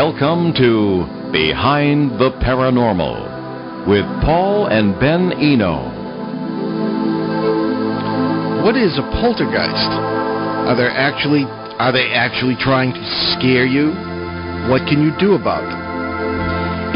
Welcome to Behind the Paranormal with Paul and Ben Eno. What is a poltergeist? Are they actually trying to scare you? What can you do about them?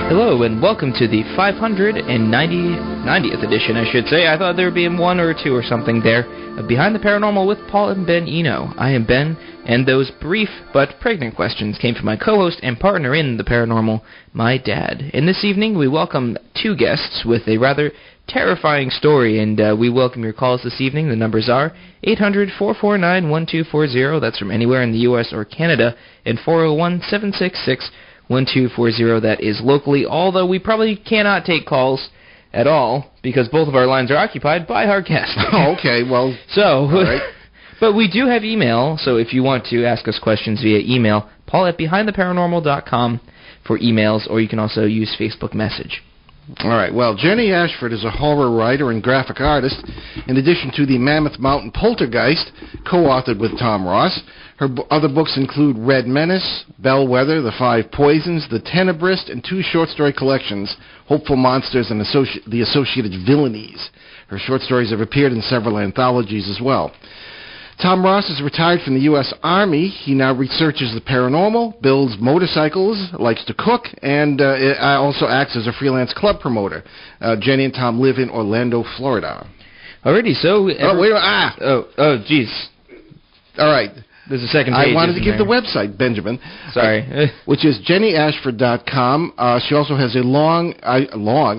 Hello, and welcome to the 590th edition, I should say. I thought there would be one or two or something there. Behind the Paranormal with Paul and Ben Eno. I am Ben, and those brief but pregnant questions came from my co-host and partner in the paranormal, my dad. And this evening, we welcome two guests with a rather terrifying story, and we welcome your calls this evening. The numbers are 800-449-1240. That's from anywhere in the U.S. or Canada, and 401-766-1240. That is locally, although we probably cannot take calls at all because both of our lines are occupied by our guests. Oh, okay, well, so, all right. But we do have email, so if you want to ask us questions via email, paul@behindtheparanormal.com for emails, or you can also use Facebook Message. All right, well, Jenny Ashford is a horror writer and graphic artist. In addition to the Mammoth Mountain Poltergeist, co-authored with Tom Ross, her other books include Red Menace, Bellwether, The Five Poisons, The Tenebrist, and two short story collections, Hopeful Monsters and The Associated Villainies. Her short stories have appeared in several anthologies as well. Tom Ross is retired from the U.S. Army. He now researches the paranormal, builds motorcycles, likes to cook, and also acts as a freelance club promoter. Jenny and Tom live in Orlando, Florida. Alrighty, so... Jeez. All right. There's a second page. I wanted to give the website, Benjamin. Sorry. Which is jennyashford.com. She also has a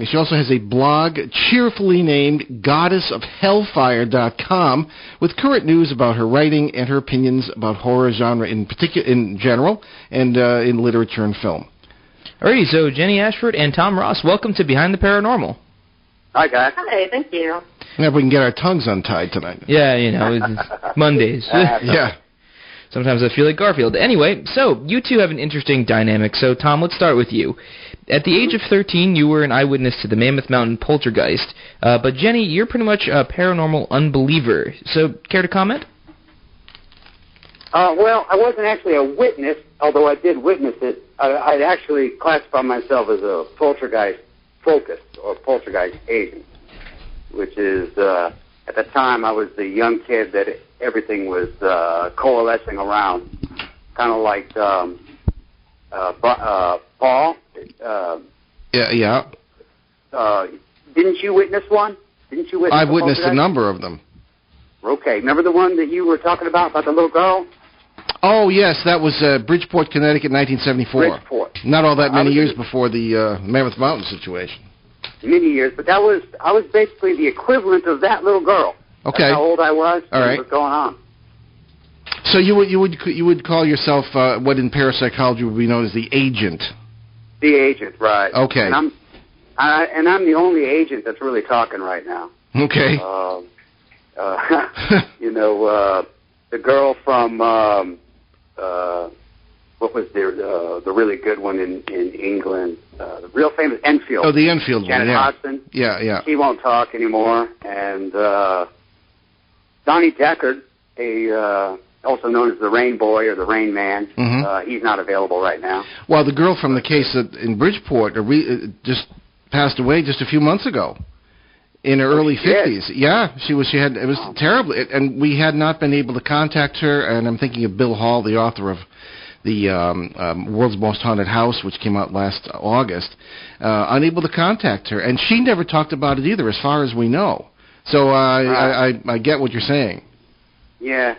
she also has a blog, cheerfully named goddessofhellfire.com, with current news about her writing and her opinions about horror genre in general, and in literature and film. Alrighty, so Jenny Ashford and Tom Ross, welcome to Behind the Paranormal. Hi, guys. Hi, thank you. Now we can get our tongues untied tonight. Yeah, you know, it's Mondays. Yeah. Sometimes I feel like Garfield. Anyway, so you two have an interesting dynamic. So, Tom, let's start with you. At the age of 13, you were an eyewitness to the Mammoth Mountain Poltergeist. But, Jenny, you're pretty much a paranormal unbeliever. So, care to comment? Well, I wasn't actually a witness, although I did witness it. I'd actually classify myself as a poltergeist focused or poltergeist agent, which is, at the time, I was the young kid that everything was coalescing around, kind of like Paul. Yeah. Didn't you witness one? Didn't you witness? I've witnessed a number of them. Okay. Remember the one that you were talking about the little girl? Oh, yes, that was Bridgeport, Connecticut, 1974. Bridgeport. Not all that many years before the Mammoth Mountain situation. Many years, but I was basically the equivalent of that little girl. Okay. That's how old I was. All right. What was going on? So you would call yourself what in parapsychology would be known as the agent. The agent, right? Okay. And I'm the only agent that's really talking right now. Okay. The girl from what was the really good one in England, the real famous Enfield. Oh, the Enfield Janet one. Yeah. Hodgson. Yeah. She won't talk anymore, and Donnie Deckard, also known as the Rain Boy or the Rain Man. Mm-hmm. He's not available right now. Well, the girl from the case in Bridgeport just passed away just a few months ago, in her early 50s. Yeah, it was terrible, and we had not been able to contact her. And I'm thinking of Bill Hall, the author of the World's Most Haunted House, which came out last August. Unable to contact her, and she never talked about it either, as far as we know. So I get what you're saying. Yeah.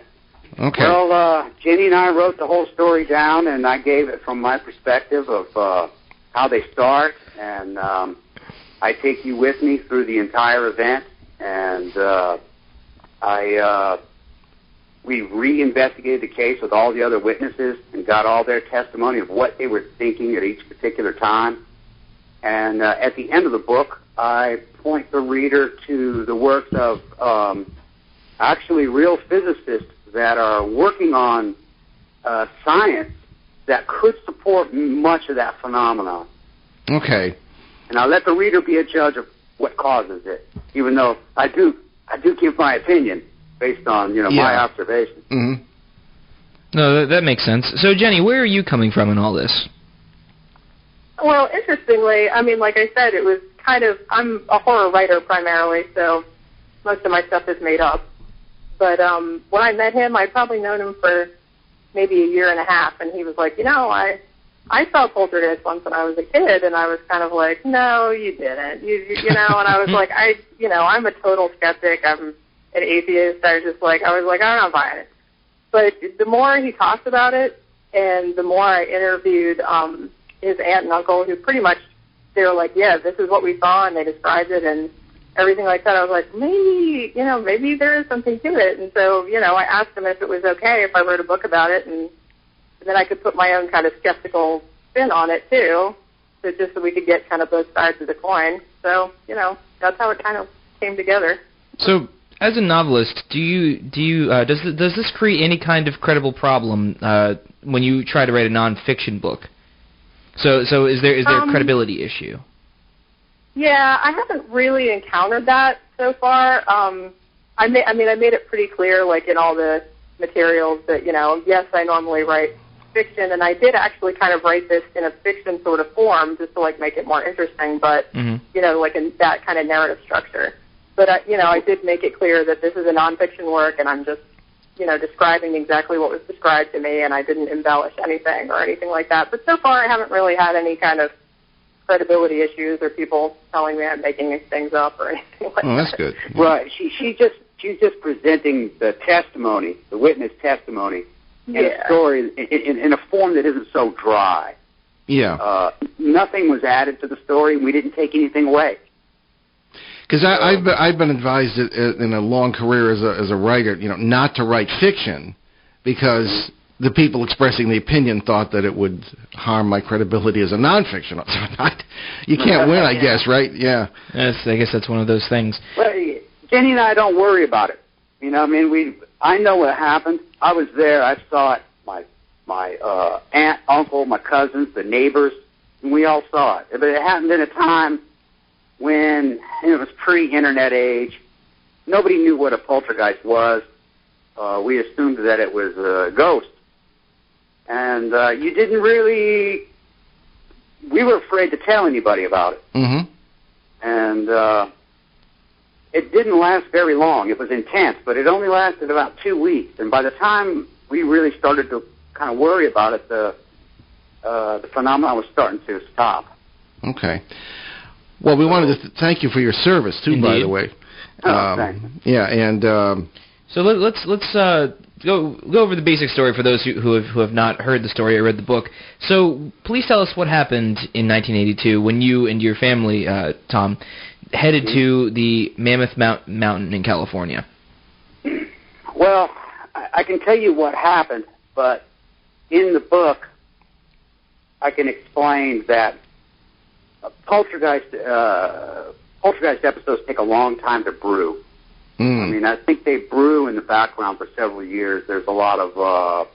Okay. Well, Jenny and I wrote the whole story down, and I gave it from my perspective of how they start, and I take you with me through the entire event, and we re-investigated the case with all the other witnesses and got all their testimony of what they were thinking at each particular time. And at the end of the book, I point the reader to the works of actually real physicists that are working on science that could support much of that phenomenon. Okay. And I'll let the reader be a judge of what causes it, even though I do give my opinion based on my observations. Mm-hmm. No, that makes sense. So, Jenny, where are you coming from in all this? Well, interestingly, I mean, like I said, it was kind of, I'm a horror writer primarily, so most of my stuff is made up. But when I met him, I'd probably known him for maybe a year and a half, and he was like, you know, I saw Poltergeist once when I was a kid, and I was kind of like, no, you didn't, you know, and I was like, I'm a total skeptic, I'm an atheist, I was like, I'm not buying it. But the more he talked about it, and the more I interviewed his aunt and uncle, who pretty much, they were like, yeah, this is what we saw, and they described it, and everything like that. I was like, maybe there is something to it. And so, I asked him if it was okay if I wrote a book about it, and then I could put my own kind of skeptical spin on it, too, so we could get kind of both sides of the coin. So, that's how it kind of came together. So, as a novelist, does this create any kind of credible problem when you try to write a nonfiction book? So is there a credibility issue? Yeah, I haven't really encountered that so far. I made it pretty clear, like in all the materials, that yes, I normally write fiction, and I did actually kind of write this in a fiction sort of form just to like make it more interesting, but like in that kind of narrative structure. But I did make it clear that this is a nonfiction work, and I'm just describing exactly what was described to me, and I didn't embellish anything or anything like that. But so far, I haven't really had any kind of credibility issues or people telling me I'm making things up or anything like that. Oh, that's good. Right. She's just presenting the testimony, the witness testimony, in a story in a form that isn't so dry. Yeah. Nothing was added to the story, and we didn't take anything away. Because I've been advised in a long career as a writer, not to write fiction because the people expressing the opinion thought that it would harm my credibility as a nonfiction. You can't win, I guess, right? Yeah. I guess that's one of those things. Well, Jenny and I don't worry about it. I know what happened. I was there. I saw it. My aunt, uncle, my cousins, the neighbors, and we all saw it. But it happened in a time when it was pre-internet age. Nobody knew what a poltergeist was. We assumed that it was a ghost. And you didn't really... We were afraid to tell anybody about it. Mm-hmm. And it didn't last very long. It was intense, but it only lasted about 2 weeks. And by the time we really started to kind of worry about it, the phenomenon was starting to stop. Okay. Well, we wanted to thank you for your service, too, Indeed. by the way. Thanks. Yeah, and... So let's go over the basic story for those who have not heard the story or read the book. So please tell us what happened in 1982 when you and your family, Tom, headed to the Mammoth Mountain in California. Well, I can tell you what happened, but in the book, I can explain that poltergeist episodes take a long time to brew. I think they brew in the background for several years. There's a lot of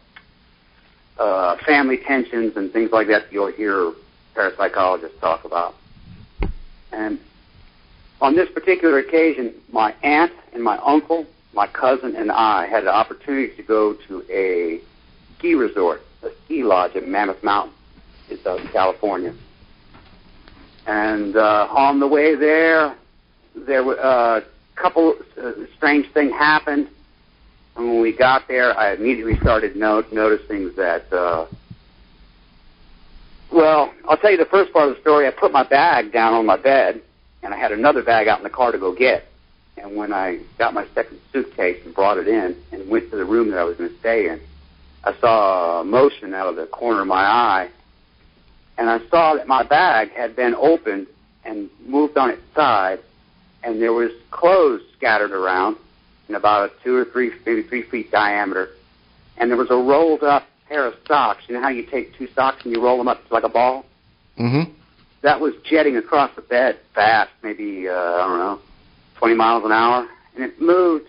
family tensions and things like that you'll hear parapsychologists talk about. And on this particular occasion, my aunt and my uncle, my cousin, and I had the opportunity to go to a ski resort, a ski lodge at Mammoth Mountain in Southern California. And on the way there were couple strange things happened. And when we got there, I immediately started noticing that, I'll tell you the first part of the story. I put my bag down on my bed, and I had another bag out in the car to go get. And when I got my second suitcase and brought it in and went to the room that I was going to stay in, I saw a motion out of the corner of my eye, and I saw that my bag had been opened and moved on its side, and there was clothes scattered around in about a 2 or 3, maybe 3 feet diameter. And there was a rolled up pair of socks. You know how you take 2 socks and you roll them up like a ball? Mm-hmm. That was jetting across the bed fast, maybe, 20 miles an hour. And it moved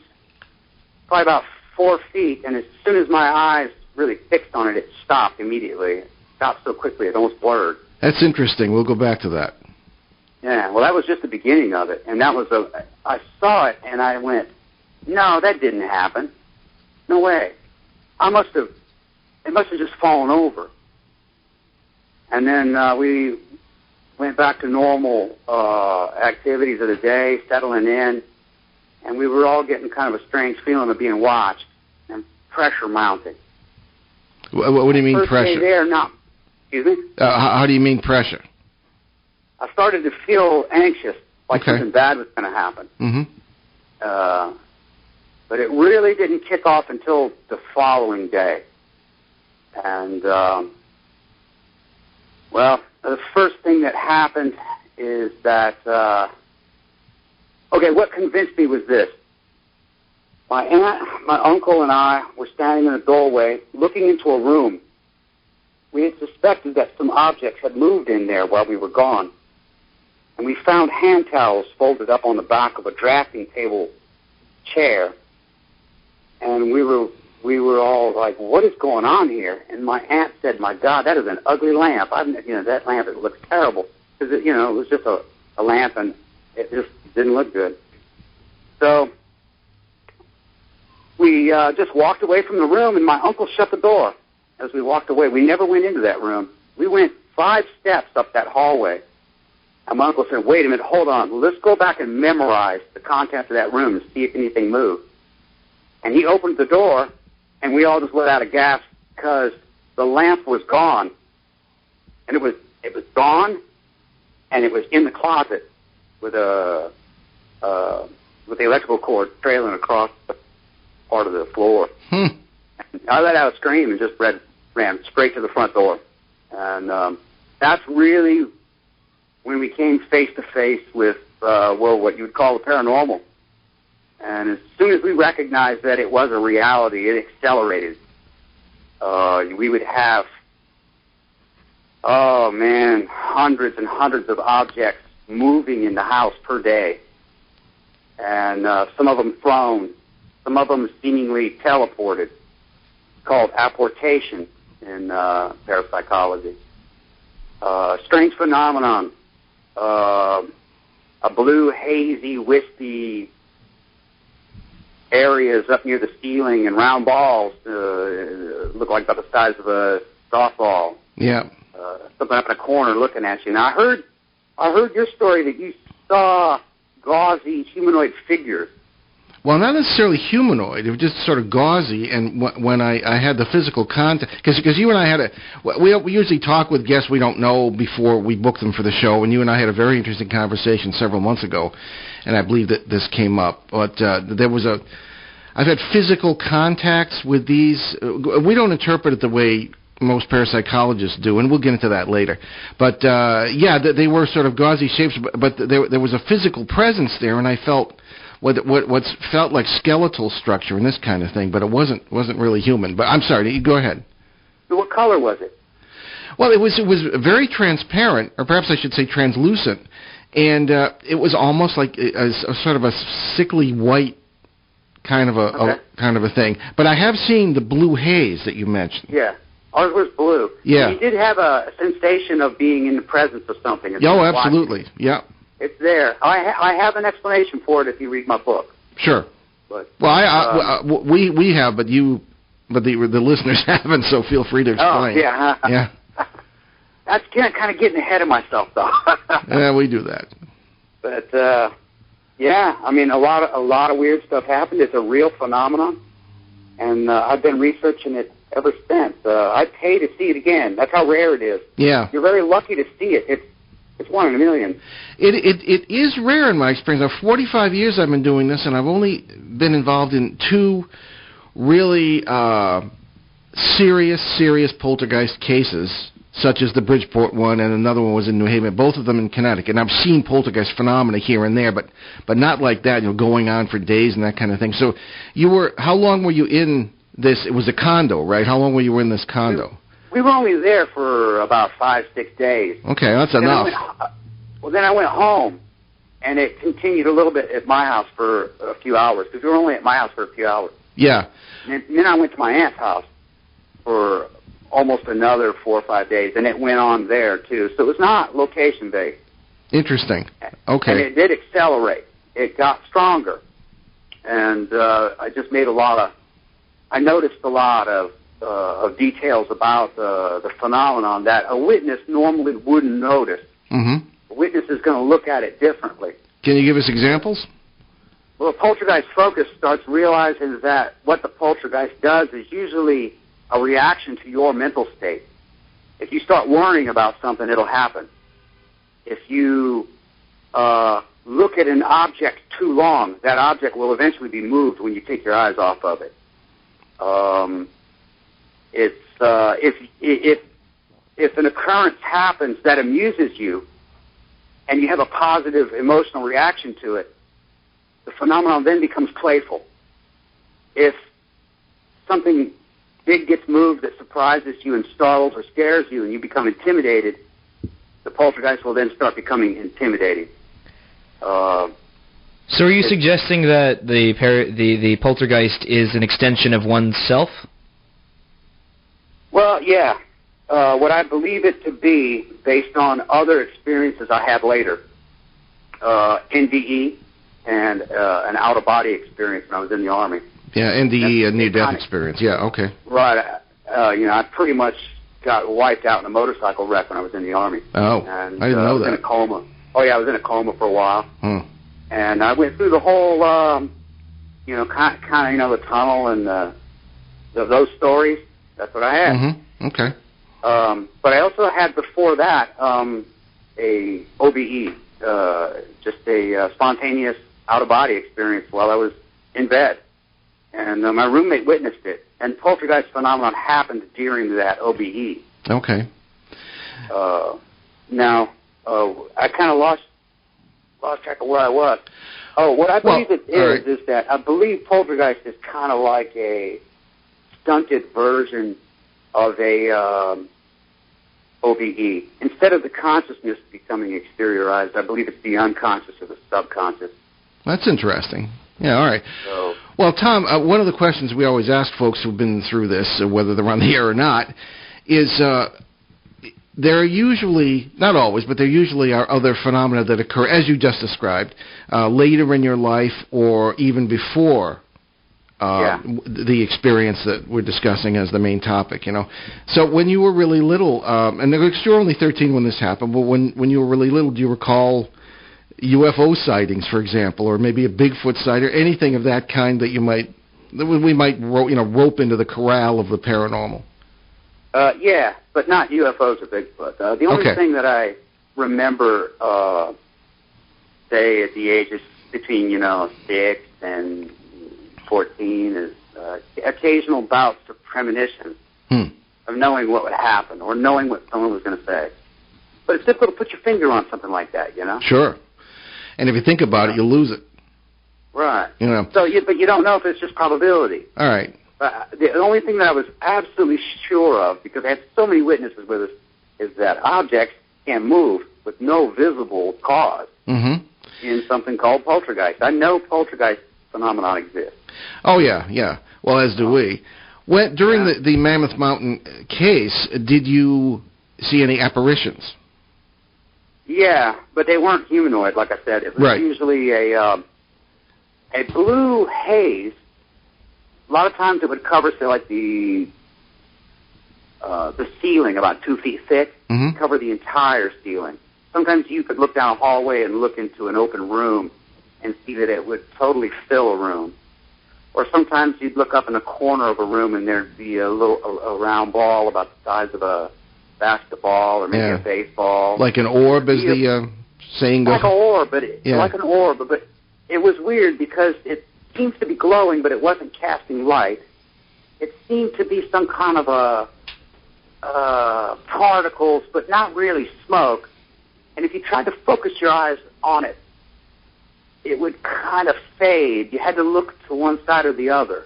probably about 4 feet. And as soon as my eyes really fixed on it, it stopped immediately. It stopped so quickly it almost blurred. That's interesting. We'll go back to that. Yeah, well, that was just the beginning of it, and I saw it, and I went, no, that didn't happen. No way. It must have just fallen over. And then we went back to normal activities of the day, settling in, and we were all getting kind of a strange feeling of being watched and pressure mounting. What do you mean First pressure? day there, not, excuse me? How do you mean pressure? I started to feel anxious, like Okay. something bad was going to happen. Mm-hmm. But it really didn't kick off until the following day. And, well, the first thing that happened is that, what convinced me was this. My aunt, my uncle, and I were standing in a doorway looking into a room. We had suspected that some objects had moved in there while we were gone. And we found hand towels folded up on the back of a drafting table chair. And we were all like, what is going on here? And my aunt said, my God, that is an ugly lamp. That lamp, it looks terrible. Because, it was just a lamp, and it just didn't look good. So we just walked away from the room, and my uncle shut the door as we walked away. We never went into that room. We went 5 steps up that hallway. And my uncle said, wait a minute, hold on. Let's go back and memorize the contents of that room and see if anything moved. And he opened the door, and we all just let out a gasp because the lamp was gone. And it was gone, and it was in the closet with the electrical cord trailing across the part of the floor. And I let out a scream and just ran straight to the front door. And that's really when we came face to face with, what you would call the paranormal. And as soon as we recognized that it was a reality, it accelerated. We would have, hundreds and hundreds of objects moving in the house per day. And some of them flown, some of them seemingly teleported. It's called apportation in parapsychology. Strange phenomenon. A blue, hazy, wispy areas up near the ceiling and round balls look like about the size of a softball. Yeah. Something up in a corner looking at you. Now, I heard your story that you saw gauzy humanoid figures. Well, not necessarily humanoid. It was just sort of gauzy. And when I had the physical contact, because you and I had we usually talk with guests we don't know before we book them for the show. And you and I had a very interesting conversation several months ago, and I believe that this came up. But I've had physical contacts with these. We don't interpret it the way most parapsychologists do, and we'll get into that later. But they were sort of gauzy shapes, but there was a physical presence there, and I felt what felt like skeletal structure and this kind of thing, but it wasn't really human. But I'm sorry, go ahead. So what color was it? Well, it was very transparent, or perhaps I should say translucent, and it was almost like a sort of a sickly white kind of a thing. But I have seen the blue haze that you mentioned. Yeah. Ours was blue. Yeah. You did have a sensation of being in the presence of something. Oh, absolutely. Yeah. It's there. I have an explanation for it if you read my book. Sure. But, well, we have, but the listeners haven't. So feel free to explain. Oh, yeah. Yeah. That's kind of getting ahead of myself, though. Yeah, we do that. But I mean, a lot of weird stuff happened. It's a real phenomenon, and I've been researching it ever since. I'd pay to see it again. That's how rare it is. Yeah. You're very lucky to see it. It's 1 in a million. It is rare in my experience. Now, 45 years I've been doing this, and I've only been involved in 2 really serious poltergeist cases, such as the Bridgeport one, and another one was in New Haven, both of them in Connecticut. And I've seen poltergeist phenomena here and there, but not like that, going on for days and that kind of thing. So how long were you in this? It was a condo, right? How long were you in this condo? We were only there for about 5-6 days. Okay, that's enough. Then I went home, and it continued a little bit at my house for a few hours, because we were only at my house for a few hours. Yeah. And then I went to my aunt's house for almost another 4 or 5 days, and it went on there, too. So it was not location-based. Interesting. Okay. And it did accelerate. It got stronger. And I just made I noticed a lot of details about the phenomenon that a witness normally wouldn't notice The witness is going to look at it differently. Can you give us examples? Well, a poltergeist focus starts realizing that what the poltergeist does is usually a reaction to your mental state. If you start worrying about something, it'll happen. If you look at an object too long, that object will eventually be moved when you take your eyes off of it. If an occurrence happens that amuses you and you have a positive emotional reaction to it, the phenomenon then becomes playful. If something big gets moved that surprises you and startles or scares you and you become intimidated, the poltergeist will then start becoming intimidating. So are you suggesting that the poltergeist is an extension of oneself? Well, yeah. What I believe it to be, based on other experiences I had later, NDE and an out-of-body experience when I was in the Army. Yeah, NDE, a near-death experience. Yeah, okay. Right. I pretty much got wiped out in a motorcycle wreck when I was in the Army. Oh, and, I didn't know I was that. in a coma. Oh, yeah, I was in a coma for a while. Hmm. And I went through the whole, kind of, the tunnel and those stories. That's what I had. Mm-hmm. Okay. But I also had before that a OBE, just a spontaneous out-of-body experience while I was in bed. And my roommate witnessed it. And poltergeist phenomenon happened during that OBE. Okay. Now, I kind of lost track of where I was. Oh, what I believe is that I believe poltergeist is kind of like a stunted version of a OBE. Instead of the consciousness becoming exteriorized, I believe it's the unconscious or the subconscious. That's interesting. Yeah, all right. So, well, Tom, one of the questions we always ask folks who've been through this, whether they're on the air or not, is there are usually, not always, but there usually are other phenomena that occur, as you just described, later in your life or even before the experience that we're discussing as the main topic, So when you were really little, and you're only 13 when this happened, but when you were really little, do you recall UFO sightings, for example, or maybe a Bigfoot sighting, or anything of that kind that we might rope into the corral of the paranormal? Yeah, but not UFOs or Bigfoot. The only thing that I remember, say, at the ages between 6 and 14 is occasional bouts of premonition of knowing what would happen or knowing what someone was going to say. But it's difficult to put your finger on something like that, Sure. And if you think about it, you lose it. Right. So, but you don't know if it's just probability. All right. The only thing that I was absolutely sure of, because I had so many witnesses with us, is that objects can move with no visible cause in something called poltergeist. I know poltergeist phenomenon exists. Oh, yeah. Well, as do we. During the Mammoth Mountain case, did you see any apparitions? Yeah, but they weren't humanoid, like I said. It was usually a blue haze. A lot of times it would cover, say, like the ceiling, about 2 feet thick, cover the entire ceiling. Sometimes you could look down a hallway and look into an open room and see that it would totally fill a room. Or sometimes you'd look up in a corner of a room and there'd be a round ball about the size of a basketball or maybe a baseball. Like an orb, as the saying goes? Like an orb, but it was weird because it seems to be glowing, but it wasn't casting light. It seemed to be some kind of particles, but not really smoke. And if you tried to focus your eyes on it, it would kind of fade. You had to look to one side or the other,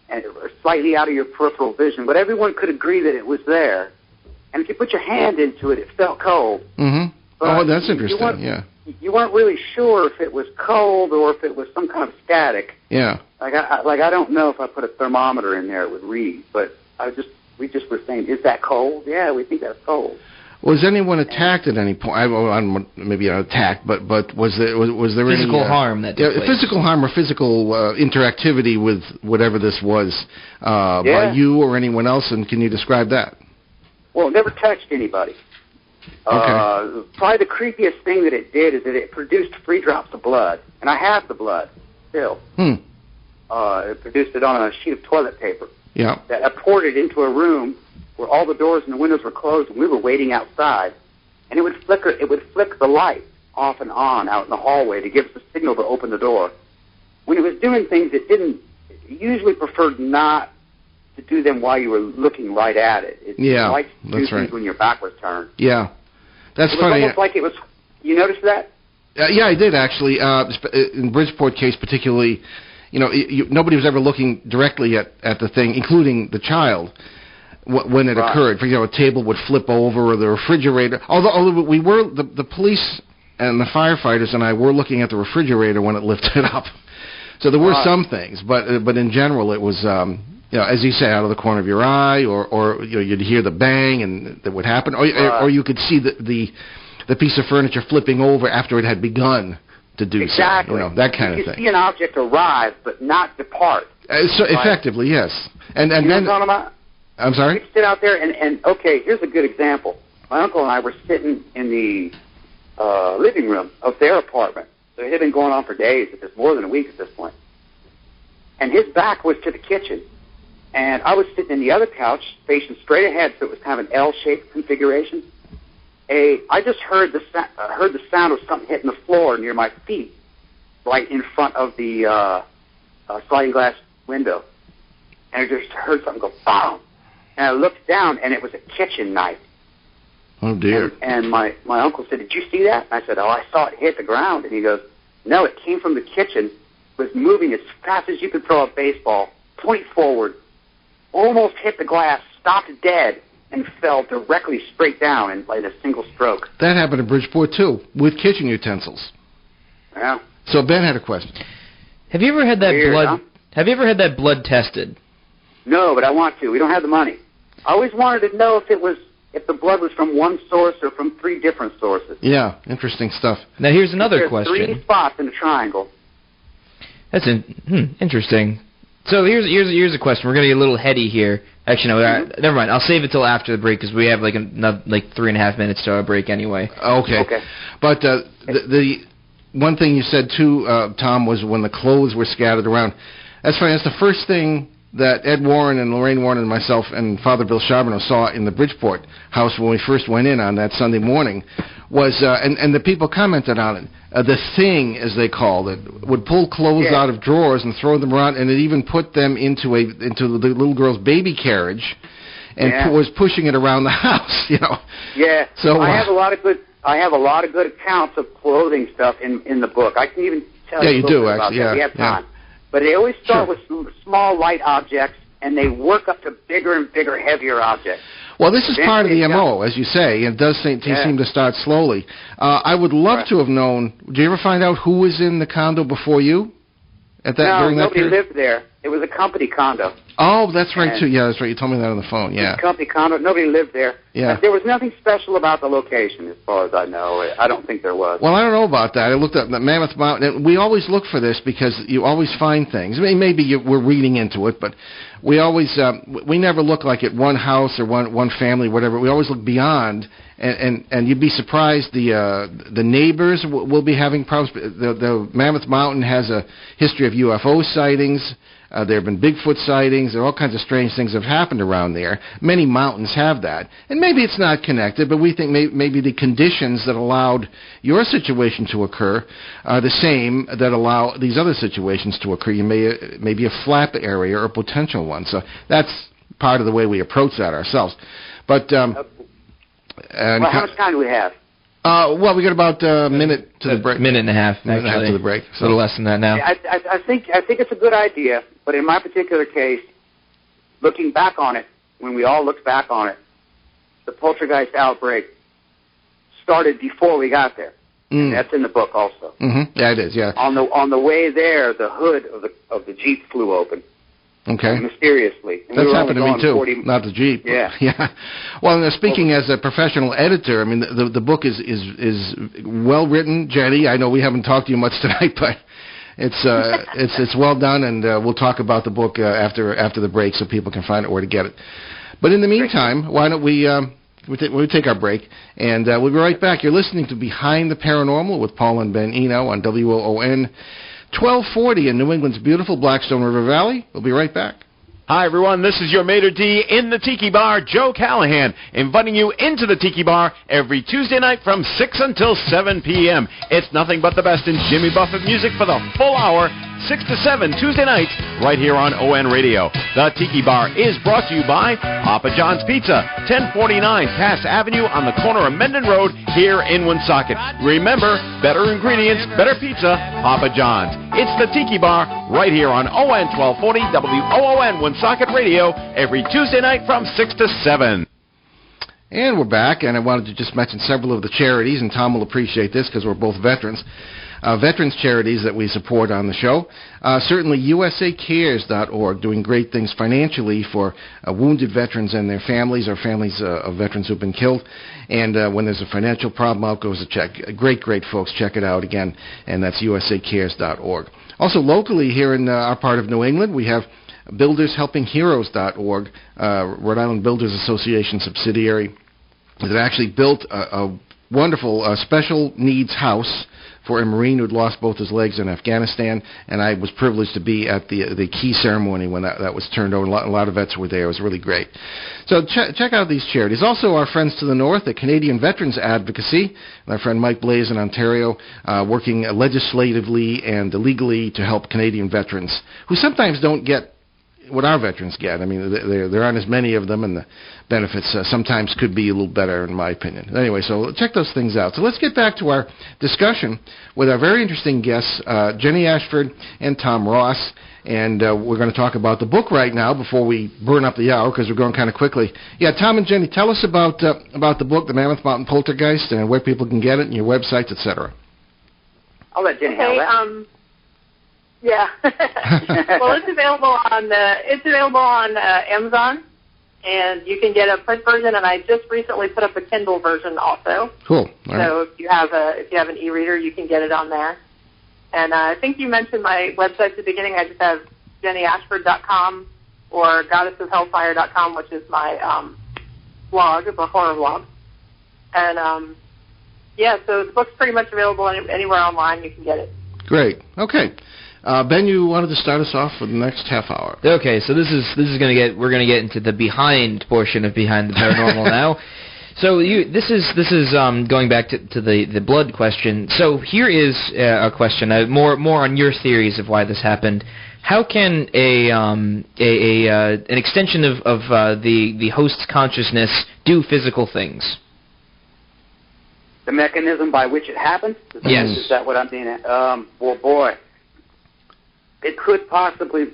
and slightly out of your peripheral vision. But everyone could agree that it was there. And if you put your hand into it, it felt cold. Oh, that's interesting. You weren't really sure if it was cold or if it was some kind of static. Yeah. I don't know if I put a thermometer in there it would read, but we just were saying, is that cold? Yeah, we think that's cold. Was anyone attacked at any point? Maybe not attacked, but was there any physical harm that took place? Physical harm or physical interactivity with whatever this was by you or anyone else? And can you describe that? Well, it never touched anybody. Probably the creepiest thing that it did is that it produced free drops of blood, and I have the blood still. It produced it on a sheet of toilet paper. Yeah. That I poured it into a room where all the doors and the windows were closed, and we were waiting outside, and it would flick the light off and on out in the hallway to give us a signal to open the door. When it was doing things, it usually preferred not to do them while you were looking right at it. It likes to do things when your back was turned. Yeah. That's funny. It was almost like it was... You noticed that? Yeah, I did, actually. In Bridgeport case particularly, nobody was ever looking directly at the thing, including the child, when it occurred. For example, a table would flip over, or the refrigerator. Although we were, the police and the firefighters and I were looking at the refrigerator when it lifted up. So there were some things, but in general it was, as you say, out of the corner of your eye, or you'd hear the bang and that would happen, or you could see the piece of furniture flipping over after it had begun to do so. That kind of thing. You see an object arrive but not depart. Effectively, yes. And then, what I'm talking about? I'm sorry? We'd sit out there and okay, here's a good example. My uncle and I were sitting in the living room of their apartment. So it had been going on for days, more than a week at this point. And his back was to the kitchen. And I was sitting in the other couch, facing straight ahead, so it was kind of an L-shaped configuration. I just heard the sound of something hitting the floor near my feet, right in front of the sliding glass window. And I just heard something go, BOM! And I looked down, and it was a kitchen knife. Oh, dear. And my uncle said, "Did you see that?" And I said, "Oh, I saw it hit the ground." And he goes, "No, it came from the kitchen, was moving as fast as you could throw a baseball, point forward, almost hit the glass, stopped dead, and fell directly straight down in a single stroke." That happened in Bridgeport, too, with kitchen utensils. Yeah. So Ben had a question. Have you ever had that blood? Huh? Have you ever had that blood tested? No, but I want to. We don't have the money. I always wanted to know if the blood was from one source or from 3 different sources. Yeah, interesting stuff. Now here's another There's question. 3 spots in a triangle. That's interesting. So here's a question. We're going to get a little heady here. Actually, no, never mind. I'll save it till after the break because we have another 3.5 minutes to our break anyway. Okay. But the one thing you said too, Tom, was when the clothes were scattered around. That's funny. That's the first thing that Ed Warren and Lorraine Warren and myself and Father Bill Charbonneau saw in the Bridgeport house when we first went in on that Sunday morning was, and the people commented on it, the thing, as they called it, would pull clothes out of drawers and throw them around, and it even put them into the little girl's baby carriage and was pushing it around the house, Yeah. So I have a lot of good accounts of clothing stuff in the book. I can even tell you a little bit about that. We have time. But they always start with small, light objects, and they work up to bigger and bigger, heavier objects. Well, this is part of the MO, as you say. It does seem to start slowly. I would love to have known. Did you ever find out who was in the condo before you? During that period? Nobody lived there. It was a company condo. Oh, that's right, too. Yeah, that's right. You told me that on the phone. Yeah. It was a company condo. Nobody lived there. Yeah. There was nothing special about the location, as far as I know. I don't think there was. Well, I don't know about that. I looked up the Mammoth Mountain. And we always look for this because you always find things. I mean, maybe we're reading into it, but we always we never look like at one house or one family, whatever. We always look beyond, and you'd be surprised. The neighbors will be having problems. The Mammoth Mountain has a history of UFO sightings. There have been Bigfoot sightings. There are all kinds of strange things have happened around there. Many mountains have that. And maybe it's not connected, but we think maybe the conditions that allowed your situation to occur are the same that allow these other situations to occur. You may be a flap area or a potential one. So that's part of the way we approach that ourselves. But how much time do we have? Well, we got about a minute to the break. Minute and a half, actually. Minute and a half to the break. So. A little less than that now. I think it's a good idea, but in my particular case, looking back on it, when we all looked back on it, the poltergeist outbreak started before we got there. And that's in the book also. Mm-hmm. Yeah, it is. Yeah. On the way there, the hood of the Jeep flew open. Okay. Mysteriously. And that's happened to me too. Not the Jeep. Yeah. Yeah. Well, speaking as a professional editor, I mean, the book is well written, Jenny. I know we haven't talked to you much tonight, but it's well done, and we'll talk about the book after the break, so people can find out where to get it. But in the meantime, why don't we we'll take our break, and we'll be right back. You're listening to Behind the Paranormal with Paul and Ben Eno on WOON 1240 in New England's beautiful Blackstone River Valley. We'll be right back. Hi, everyone. This is your maitre d' in the Tiki Bar, Joe Callahan, inviting you into the Tiki Bar every Tuesday night from 6 until 7 p.m. It's nothing but the best in Jimmy Buffett music for the full hour, 6 to 7 Tuesday nights, right here on ON Radio. The Tiki Bar is brought to you by Papa John's Pizza, 1049 Cass Avenue on the corner of Mendon Road here in Woonsocket. Remember, better ingredients, better pizza, Papa John's. It's the Tiki Bar right here on ON 1240 WOON Woonsocket Radio every Tuesday night from 6 to 7. And we're back, and I wanted to just mention several of the charities, and Tom will appreciate this because we're both veterans. Veterans charities that we support on the show. Certainly USACares.org, doing great things financially for wounded veterans and their families, or families of veterans who've been killed. And when there's a financial problem, out goes a check. Great folks. Check it out again, and that's USACares.org. Also locally here in our part of New England, we have BuildersHelpingHeroes.org, Rhode Island Builders Association subsidiary, that actually built a wonderful special needs house for a Marine who'd lost both his legs in Afghanistan, and I was privileged to be at the key ceremony when that was turned over. A lot of vets were there. It was really great. So check out these charities. Also, our friends to the north, the Canadian Veterans Advocacy, and our friend Mike Blaze in Ontario, working legislatively and legally to help Canadian veterans who sometimes don't get what our veterans get. I mean, there aren't as many of them, and the benefits sometimes could be a little better, in my opinion. Anyway, so check those things out. So let's get back to our discussion with our very interesting guests, Jenny Ashford and Tom Ross. And we're going to talk about the book right now before we burn up the hour, because we're going kind of quickly. Yeah, Tom and Jenny, tell us about the book, The Mammoth Mountain Poltergeist, and where people can get it, and your websites, etc. I'll let Jenny handle that. Yeah. Well, it's available on Amazon, and you can get a print version. And I just recently put up a Kindle version also. Cool. So if you have an e-reader, you can get it on there. And I think you mentioned my website at the beginning. I just have JennyAshford.com or GoddessOfHellfire.com, which is my blog, the horror blog. And so the book's pretty much available anywhere online. You can get it. Great. Okay. Ben, you wanted to start us off for the next half hour. Okay, so we're gonna get into the behind portion of Behind the Paranormal now. So this is going back to the blood question. So here is a question, more on your theories of why this happened. How can an extension of the host's consciousness do physical things? The mechanism by which it happens? Yes. Is that what I'm being at? Well, boy. It could possibly,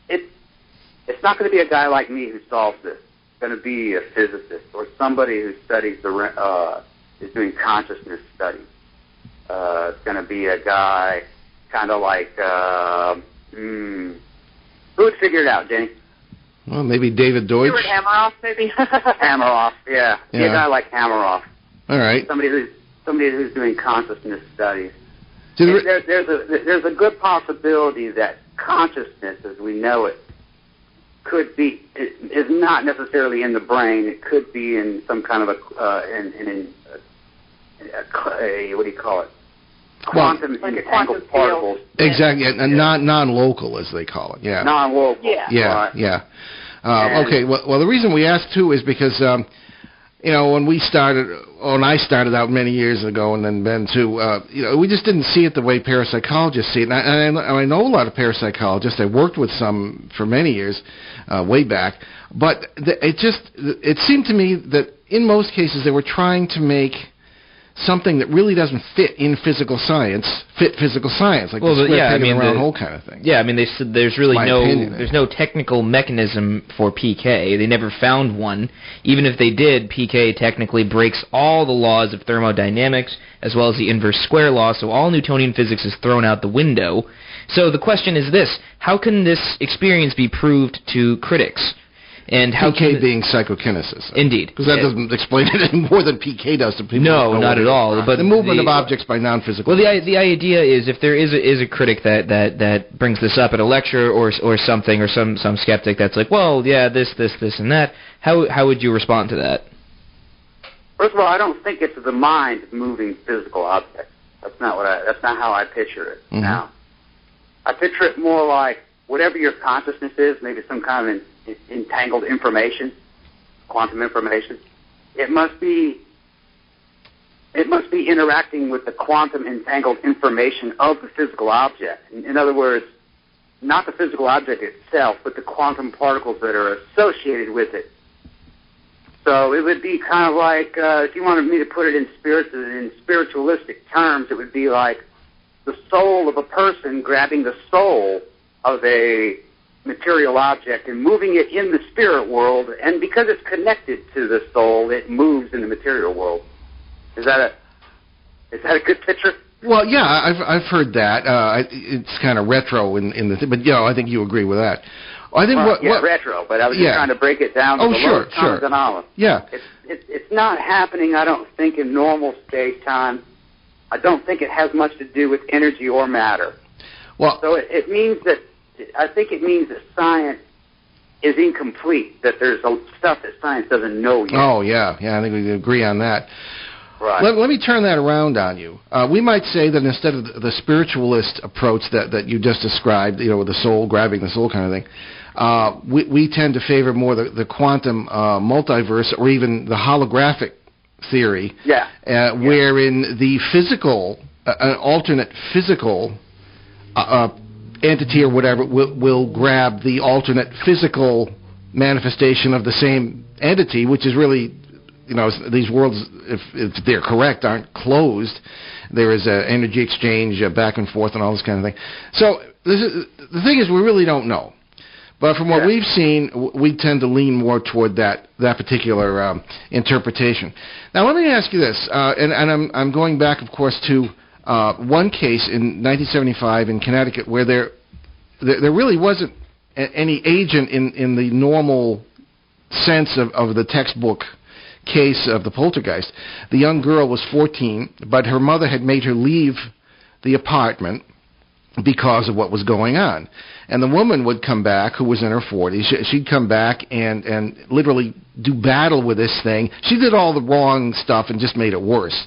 it's not going to be a guy like me who solves this. It's going to be a physicist or somebody who studies is doing consciousness studies. It's going to be a guy kind of like, who would figure it out, Jenny? Well, maybe David Deutsch. Stuart Hameroff, maybe. Hameroff, yeah. Be a guy like Hameroff. All right. Somebody who's doing consciousness studies. There's a good possibility that consciousness, as we know it, is not necessarily in the brain. It could be in some kind of what do you call it? Quantum entangled particles. Exactly, and non-local, as they call it. Yeah. Non-local. Yeah. Yeah. Okay. Well, the reason we asked too is because when I started out many years ago, and then Ben too, we just didn't see it the way parapsychologists see it. And I know a lot of parapsychologists. I worked with some for many years, way back. But it seemed to me that in most cases they were trying to make something that really doesn't fit in physical science, like the square peg in the round hole kind of thing. Yeah, I mean, they said there's really there's no technical mechanism for PK. They never found one. Even if they did, PK technically breaks all the laws of thermodynamics as well as the inverse square law, so all Newtonian physics is thrown out the window. So the question is this: how can this experience be proved to critics? And how PK being psychokinesis. Indeed. Because that doesn't explain it any more than PK does to people. No, not at all. But the movement of objects by non-physical. Well, the idea is if there is a critic that brings this up at a lecture or something, or some skeptic that's like, well, yeah, this, and that, how would you respond to that? First of all, I don't think it's the mind moving physical objects. That's not how I picture it. Mm-hmm. Now, I picture it more like whatever your consciousness is, maybe some kind of entangled information, quantum information. It must be interacting with the quantum entangled information of the physical object. In other words, not the physical object itself, but the quantum particles that are associated with it. So it would be kind of like, if you wanted me to put it in spiritualistic terms, it would be like the soul of a person grabbing the soul of a material object and moving it in the spirit world, and because it's connected to the soul, it moves in the material world. Is that a good picture? Well, yeah, I've heard that. It's kind of retro in the thing, but I think you agree with that. I think retro, but I was just trying to break it down to the lowest common denominator. Yeah. It's not happening, I don't think, in normal space-time. I don't think it has much to do with energy or matter. Well, so it means that science is incomplete, that there's stuff that science doesn't know yet. Oh, yeah, I think we agree on that. Right. Let me turn that around on you. We might say that instead of the spiritualist approach that you just described, with the soul, grabbing the soul kind of thing, we tend to favor more the quantum multiverse, or even the holographic theory, wherein the physical, an alternate physical entity or whatever will grab the alternate physical manifestation of the same entity, which is really, these worlds, if they're correct, aren't closed. There is an energy exchange back and forth and all this kind of thing. So the thing is, we really don't know. But from what we've seen, we tend to lean more toward that particular interpretation. Now, let me ask you this, and I'm going back, of course, to one case in 1975 in Connecticut where there really wasn't any agent in the normal sense of the textbook case of the poltergeist. The young girl was 14, but her mother had made her leave the apartment because of what was going on. And the woman would come back, who was in her 40s. She'd come back and literally do battle with this thing. She did all the wrong stuff and just made it worse.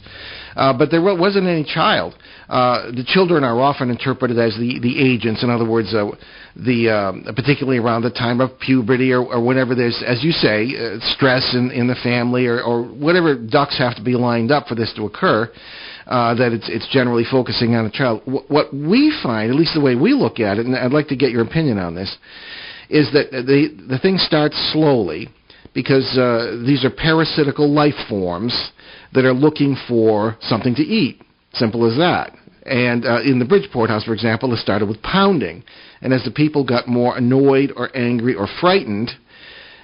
But there wasn't any child. The children are often interpreted as the agents. In other words, particularly around the time of puberty or whenever there's, as you say, stress in the family or whatever ducks have to be lined up for this to occur, that it's generally focusing on a child. What we find, at least the way we look at it, and I'd like to get your opinion on this, is that the thing starts slowly because these are parasitical life forms that are looking for something to eat. Simple as that. And in the Bridgeport house, for example, it started with pounding. And as the people got more annoyed or angry or frightened,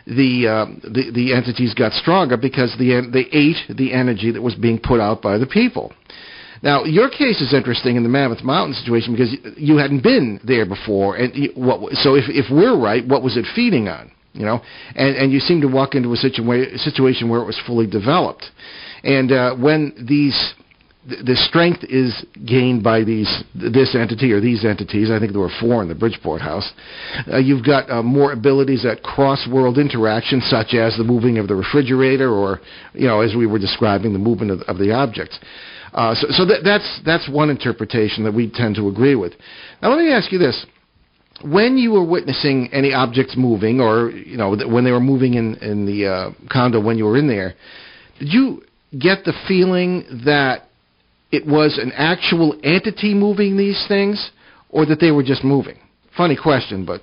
the entities got stronger because they ate the energy that was being put out by the people. Now, your case is interesting in the Mammoth Mountain situation because you hadn't been there before. And so if we're right, what was it feeding on? And you seem to walk into a situation where it was fully developed. And when the strength is gained by this entity or these entities, I think there were 4 in the Bridgeport house, you've got more abilities at cross-world interaction, such as the moving of the refrigerator or, as we were describing, the movement of the objects. So that's one interpretation that we tend to agree with. Now, let me ask you this. When you were witnessing any objects moving or, when they were moving in the condo when you were in there, did you get the feeling that it was an actual entity moving these things, or that they were just moving? Funny question, but...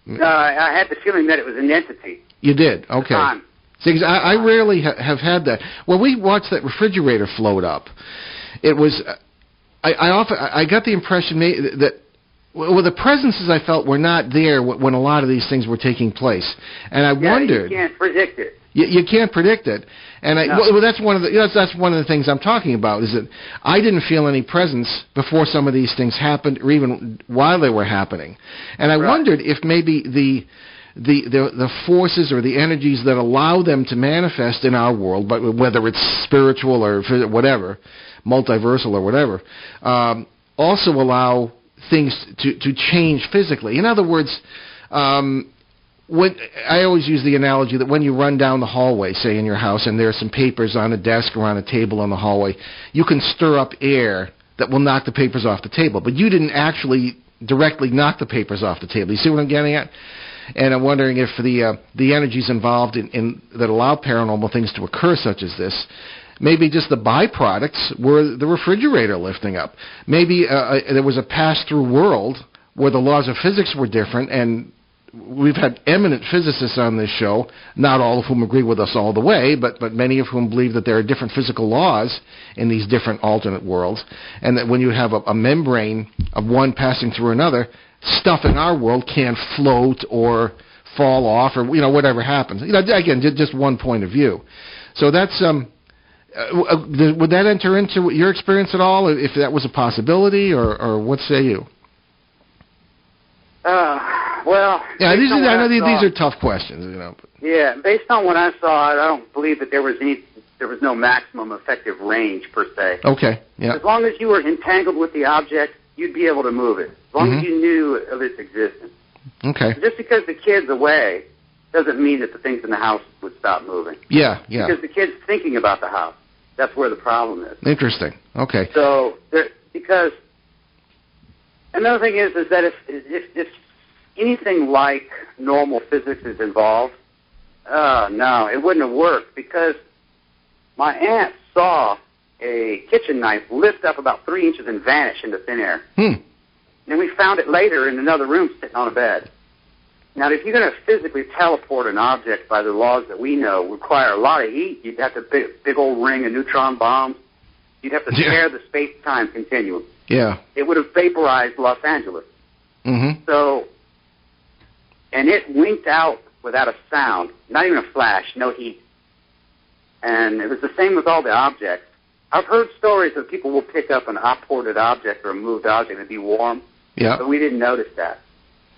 I had the feeling that it was an entity. You did? Okay. See, I rarely have had that. When we watched that refrigerator float up, it was... I got the impression that... Well, the presences I felt were not there when a lot of these things were taking place. And I wondered... You can't predict it. You can't predict it, and that's one of the things I'm talking about. Is that I didn't feel any presence before some of these things happened, or even while they were happening, and I wondered if maybe the forces or the energies that allow them to manifest in our world, but whether it's spiritual or whatever, multiversal or whatever, also allow things to change physically. In other words. I always use the analogy that when you run down the hallway, say in your house, and there are some papers on a desk or on a table in the hallway, you can stir up air that will knock the papers off the table. But you didn't actually directly knock the papers off the table. You see what I'm getting at? And I'm wondering if the energies involved in that allow paranormal things to occur, such as this, maybe just the byproducts were the refrigerator lifting up. Maybe there was a pass-through world where the laws of physics were different, and we've had eminent physicists on this show, not all of whom agree with us all the way, but many of whom believe that there are different physical laws in these different alternate worlds, and that when you have a membrane of one passing through another, stuff in our world can float or fall off or, whatever happens. Again, just one point of view. So that's... would that enter into your experience at all, if that was a possibility, or what say you? Well, yeah, I know these are tough questions, But. Yeah, based on what I saw, I don't believe that there was no maximum effective range per se. Okay. Yeah. As long as you were entangled with the object, you'd be able to move it. As long as you knew of its existence. Okay. Just because the kid's away doesn't mean that the things in the house would stop moving. Yeah. Because the kid's thinking about the house. That's where the problem is. Interesting. Okay. So, because another thing is that if anything like normal physics is involved, no, it wouldn't have worked, because my aunt saw a kitchen knife lift up about 3 inches and vanish into thin air. And we found it later in another room sitting on a bed. Now, if you're going to physically teleport an object by the laws that we know, require a lot of heat. You'd have to big old ring of neutron bombs. You'd have to tear the space-time continuum. Yeah. It would have vaporized Los Angeles. Mm-hmm. So, and it winked out without a sound, not even a flash, no heat. And it was the same with all the objects. I've heard stories that people will pick up an upported object or a moved object and be warm. Yeah. But we didn't notice that.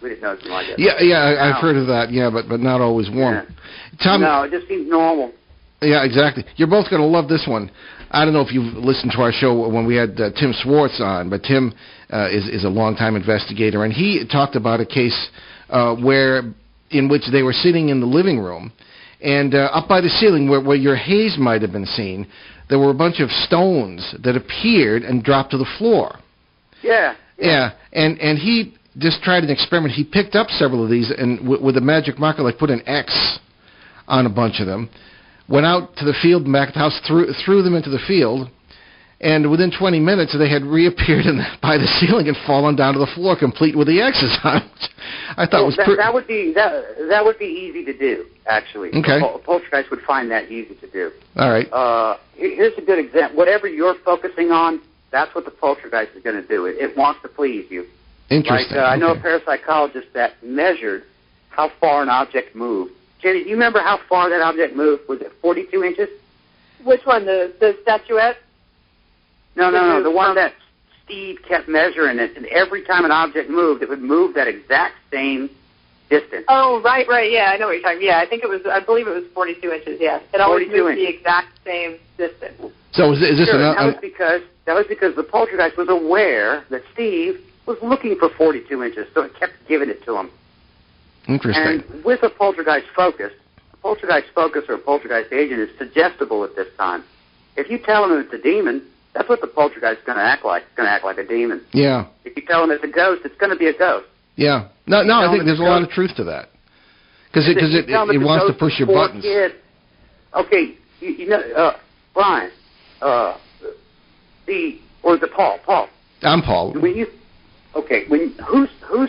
We didn't notice like that. Yeah, I've heard of that, but not always warm. Yeah. Tom, no, it just seems normal. Yeah, exactly. You're both going to love this one. I don't know if you've listened to our show when we had Tim Swartz on, but Tim is a longtime investigator, and he talked about a case in which they were sitting in the living room, and up by the ceiling where your haze might have been seen, there were a bunch of stones that appeared and dropped to the floor. Yeah. And he just tried an experiment. He picked up several of these and with a magic marker, put an X on a bunch of them, went out to the field and back to the house, threw them into the field, and within 20 minutes they had reappeared by the ceiling and fallen down to the floor, complete with the X's on them. I thought that would be easy to do, actually. Okay. A poltergeist would find that easy to do. All right. Here's a good example. Whatever you're focusing on, that's what the poltergeist is going to do. It wants to please you. Interesting. I know a parapsychologist that measured how far an object moved. Jenny, do you remember how far that object moved? Was it 42 inches? Which one? The statuette? No, the one that Steve kept measuring it, and every time an object moved, it would move that exact same distance. Oh, right, yeah, I know what you're talking about. Yeah, I believe it was 42 inches, yeah. It always moved the exact same distance. So is this that was because the poltergeist was aware that Steve was looking for 42 inches, so it kept giving it to him. Interesting. And with a poltergeist focus or a poltergeist agent is suggestible at this time. If you tell him it's a demon, that's what the poltergeist is going to act like. It's going to act like a demon. Yeah. If you tell him it's a ghost, it's going to be a ghost. Yeah. No, I think there's a lot of truth to that. Because it wants to push your buttons. Okay, Brian, or is it Paul? Paul. I'm Paul. Who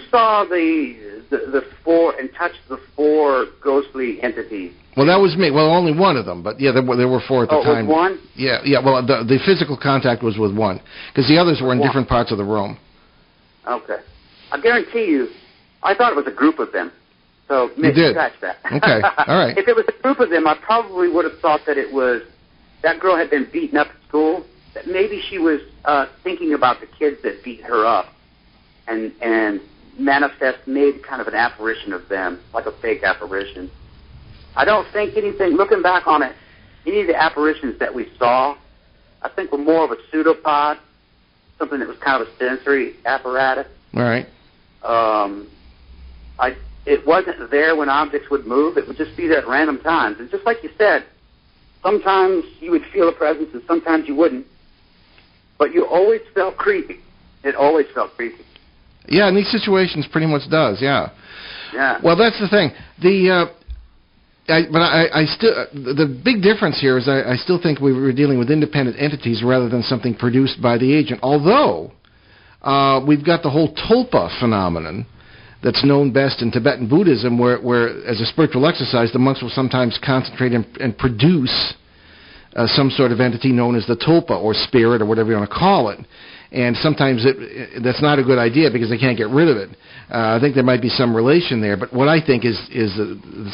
saw the four and touched the four ghostly entities? Well, that was me. Well, only one of them, but yeah, there were four at the time. Oh, one? Yeah. Well, the physical contact was with one, because the others were in different parts of the room. Okay. I guarantee you, I thought it was a group of them. So you did. Scratch that. Okay. All right. If it was a group of them, I probably would have thought that that girl had been beaten up at school. That maybe she was thinking about the kids that beat her up, and made kind of an apparition of them, like a fake apparition. I don't think anything, looking back on it, any of the apparitions that we saw, I think were more of a pseudopod, something that was kind of a sensory apparatus. All right. it wasn't there when objects would move. It would just be there at random times. And just like you said, sometimes you would feel a presence and sometimes you wouldn't. But you always felt creepy. It always felt creepy. Yeah, in these situations pretty much does, yeah. Yeah. Well, that's the thing. I still the big difference here is I still think we were dealing with independent entities rather than something produced by the agent. Although we've got the whole tulpa phenomenon that's known best in Tibetan Buddhism, where as a spiritual exercise, the monks will sometimes concentrate and produce some sort of entity known as the tulpa or spirit or whatever you want to call it. And sometimes that's not a good idea because they can't get rid of it. I think there might be some relation there, but what I think is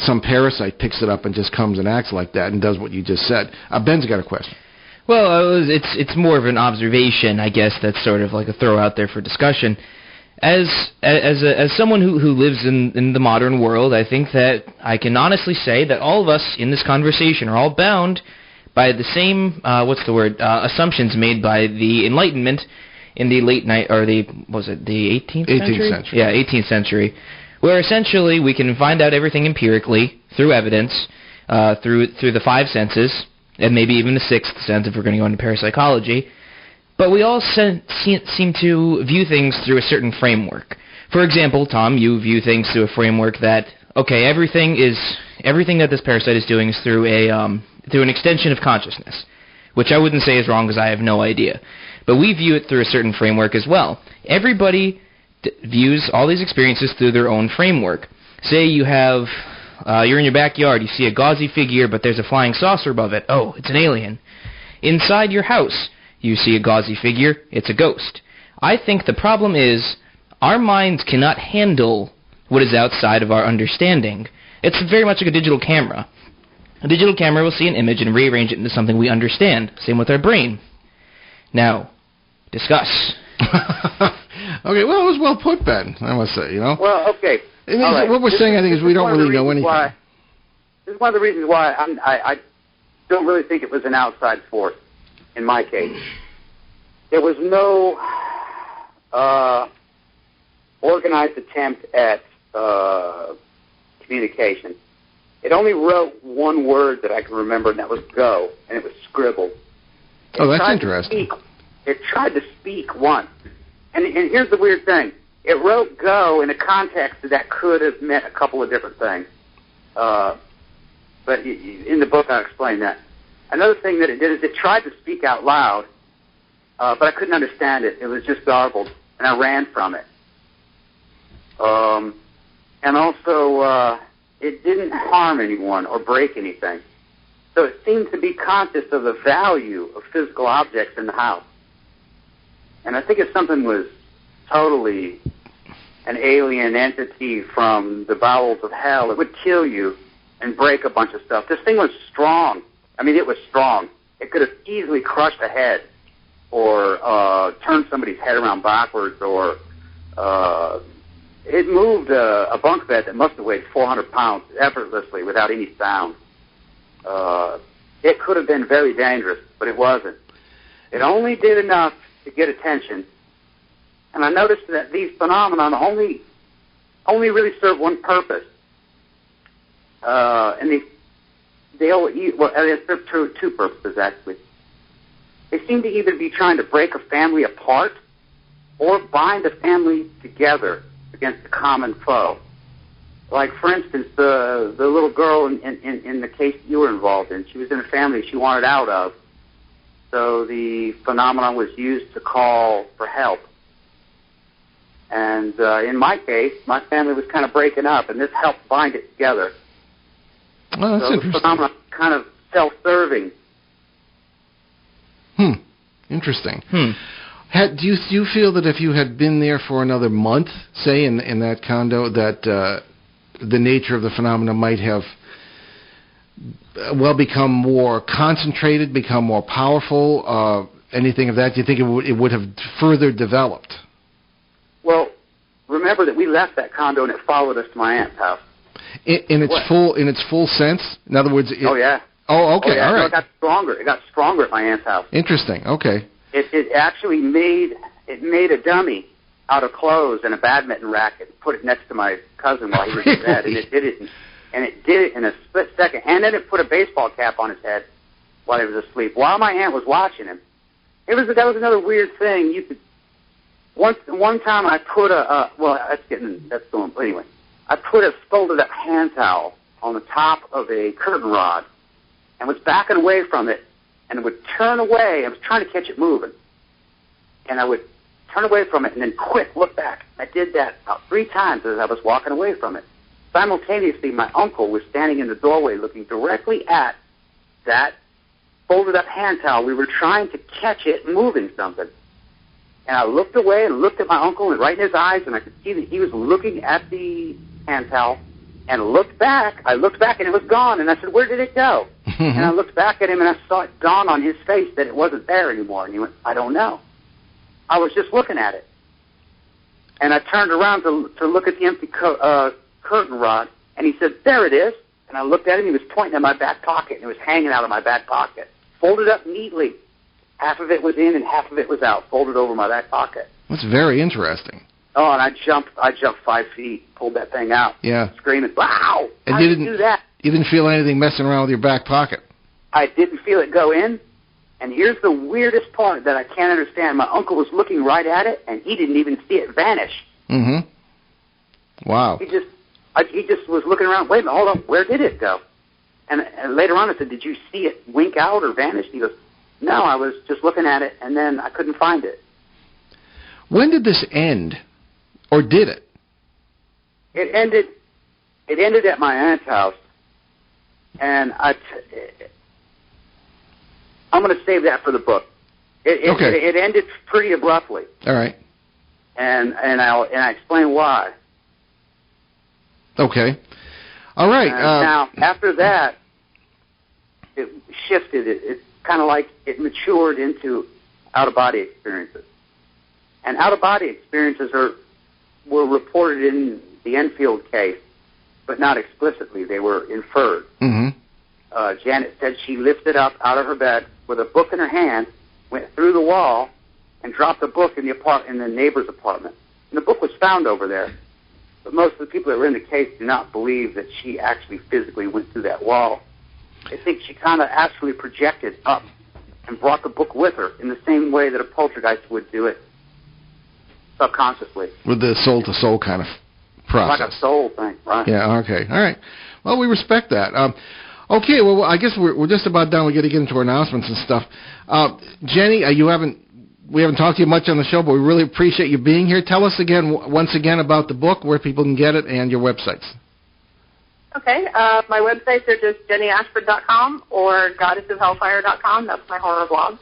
some parasite picks it up and just comes and acts like that and does what you just said. Ben's got a question. Well, it's more of an observation, I guess. That's sort of like a throw out there for discussion. As someone who lives in the modern world, I think that I can honestly say that all of us in this conversation are all bound by the same assumptions made by the Enlightenment in the late the 18th century? 18th century. Yeah, 18th century, where essentially we can find out everything empirically through evidence, through the five senses, and maybe even the sixth sense if we're going to go into parapsychology. But we all seem to view things through a certain framework. For example, Tom, you view things through a framework that, okay, everything that this parasite is doing is through an extension of consciousness, which I wouldn't say is wrong because I have no idea. But we view it through a certain framework as well. Everybody views all these experiences through their own framework. Say you're in your backyard, you see a gauzy figure, but there's a flying saucer above it. Oh, it's an alien. Inside your house, you see a gauzy figure, it's a ghost. I think the problem is our minds cannot handle what is outside of our understanding. It's very much like a digital camera. A digital camera will see an image and rearrange it into something we understand. Same with our brain. Now, discuss. Okay, well, it was well put, Ben, I must say, Well, okay. All right. What we're saying, I think, is we don't really know anything. This is one of the reasons why I don't really think it was an outside force in my case. There was no organized attempt at communication. It only wrote one word that I can remember, and that was go, and it was scribbled. Oh, that's interesting. It tried to speak once. And here's the weird thing. It wrote go in a context that could have meant a couple of different things. But in the book I explain that. Another thing that it did is it tried to speak out loud, but I couldn't understand it. It was just garbled, and I ran from it. And also, it didn't harm anyone or break anything. So it seemed to be conscious of the value of physical objects in the house. And I think if something was totally an alien entity from the bowels of hell, it would kill you and break a bunch of stuff. This thing was strong. I mean, it was strong. It could have easily crushed a head or turned somebody's head around backwards, or it moved a bunk bed that must have weighed 400 pounds effortlessly without any sound. It could have been very dangerous, but it wasn't. It only did enough to get attention. And I noticed that these phenomena only really serve one purpose. And they serve two purposes, actually. They seem to either be trying to break a family apart or bind a family together against a common foe. Like, for instance, the little girl in the case you were involved in, she was in a family she wanted out of. So the phenomenon was used to call for help. And in my case, my family was kind of breaking up, and this helped bind it together. Well, that's interesting. The phenomenon kind of self-serving. Interesting. Do you feel that if you had been there for another month, say, in that condo, that the nature of the phenomena might have become more concentrated, become more powerful, anything of that? Do you think it would have further developed? Well, remember that we left that condo and it followed us to my aunt's house. In its full sense? In other words... Oh, yeah. Oh, okay, yeah. all right. No, it got stronger. It got stronger at my aunt's house. Interesting, okay. It actually made a dummy out of clothes and a badminton racket and put it next to my cousin while he was in bed, and it did it in a split second. And then it put a baseball cap on his head while he was asleep, while my aunt was watching him. That was another weird thing. You could one time I put I put a folded up hand towel on the top of a curtain rod and was backing away from it, and it would turn away. I was trying to catch it moving, and I would turn away from it and then quick look back. I did that about 3 times as I was walking away from it. Simultaneously, my uncle was standing in the doorway looking directly at that folded up hand towel. We were trying to catch it moving something. And I looked away and looked at my uncle and right in his eyes, and I could see that he was looking at the hand towel and looked back. I looked back and it was gone, and I said, "Where did it go?" And I looked back at him and I saw it dawn on his face that it wasn't there anymore. And he went, "I don't know. I was just looking at it." And I turned around to look at the empty curtain rod, and he said, "There it is." And I looked at him. He was pointing at my back pocket, and it was hanging out of my back pocket, folded up neatly. Half of it was in and half of it was out, folded over my back pocket. That's very interesting. Oh, and I jumped 5 feet, pulled that thing out, screaming, "Wow! And how did you do that?" You didn't feel anything messing around with your back pocket? I didn't feel it go in. And here's the weirdest part that I can't understand. My uncle was looking right at it, and he didn't even see it vanish. Mm-hmm. Wow. He just was looking around. Wait a minute, hold on. Where did it go? And later on I said, "Did you see it wink out or vanish?" He goes, "No, I was just looking at it, and then I couldn't find it." When did this end? Or did it? It ended at my aunt's house. And I'm going to save that for the book. It ended pretty abruptly. All right. And I explain why. Okay. All right. Now, after that, it shifted. It's kind of like it matured into out-of-body experiences. And out-of-body experiences were reported in the Enfield case, but not explicitly. They were inferred. Mm-hmm. Janet said she lifted up out of her bed with a book in her hand, went through the wall, and dropped the book in the neighbor's apartment. And the book was found over there. But most of the people that were in the case do not believe that she actually physically went through that wall. They think she kind of actually projected up and brought the book with her in the same way that a poltergeist would do it subconsciously. With the soul-to-soul kind of process. Like a soul thing, right? Yeah, okay. All right. Well, we respect that. Okay, well, I guess we're just about done. We got to get into our announcements and stuff. Jenny, we haven't talked to you much on the show, but we really appreciate you being here. Tell us once again about the book, where people can get it, and your websites. Okay, my websites are just jennyashford.com or goddessofhellfire.com. That's my horror blog.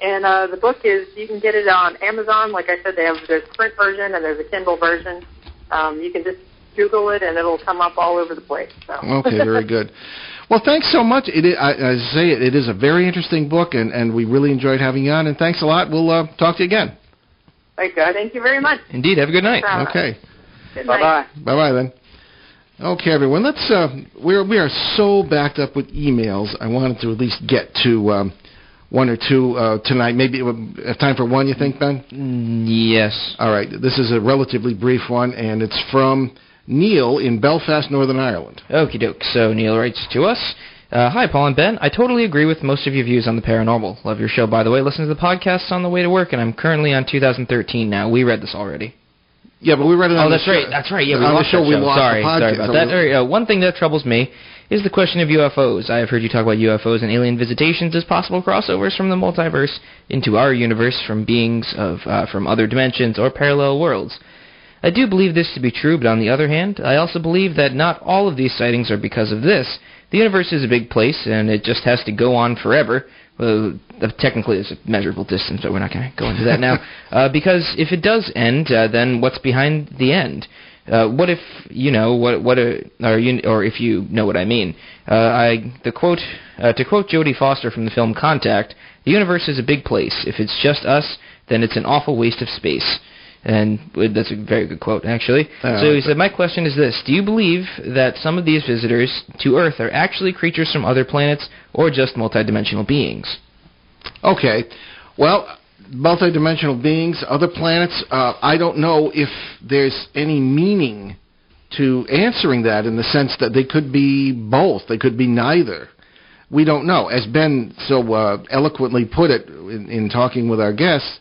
And the book you can get it on Amazon. Like I said, there's a print version and there's a Kindle version. You can just Google it and it'll come up all over the place. So. Okay, very good. Well, thanks so much. It is a very interesting book, and we really enjoyed having you on. And thanks a lot. We'll talk to you again. Thank you very much. Indeed. Have a good night. Okay. Good night. Bye-bye. Bye-bye then. Okay, everyone. We are so backed up with emails. I wanted to at least get to one or two tonight. Maybe time for one, you think, Ben? Yes. All right. This is a relatively brief one, and it's from Neil in Belfast, Northern Ireland. Okie doke. So Neil writes to us. Hi, Paul and Ben. I totally agree with most of your views on the paranormal. Love your show, by the way. Listen to the podcasts on the way to work, and I'm currently on 2013 now. We read this already. Yeah, but we read it on the show. Oh, that's right. Yeah, we on lost the show. That We show. lost Sorry the about that. One thing that troubles me is the question of UFOs. I have heard you talk about UFOs and alien visitations as possible crossovers from the multiverse into our universe from beings from other dimensions or parallel worlds. I do believe this to be true, but on the other hand, I also believe that not all of these sightings are because of this. The universe is a big place, and it just has to go on forever. Well, technically, it's a measurable distance, but we're not going to go into that now. Because if it does end, then what's behind the end? What if you know or if you know what I mean? To quote Jodie Foster from the film Contact, the universe is a big place. If it's just us, then it's an awful waste of space. And that's a very good quote, actually. So he said, my question is this. Do you believe that some of these visitors to Earth are actually creatures from other planets or just multidimensional beings? Okay. Well, multidimensional beings, other planets, I don't know if there's any meaning to answering that in the sense that they could be both. They could be neither. We don't know. As Ben so eloquently put it in talking with our guests,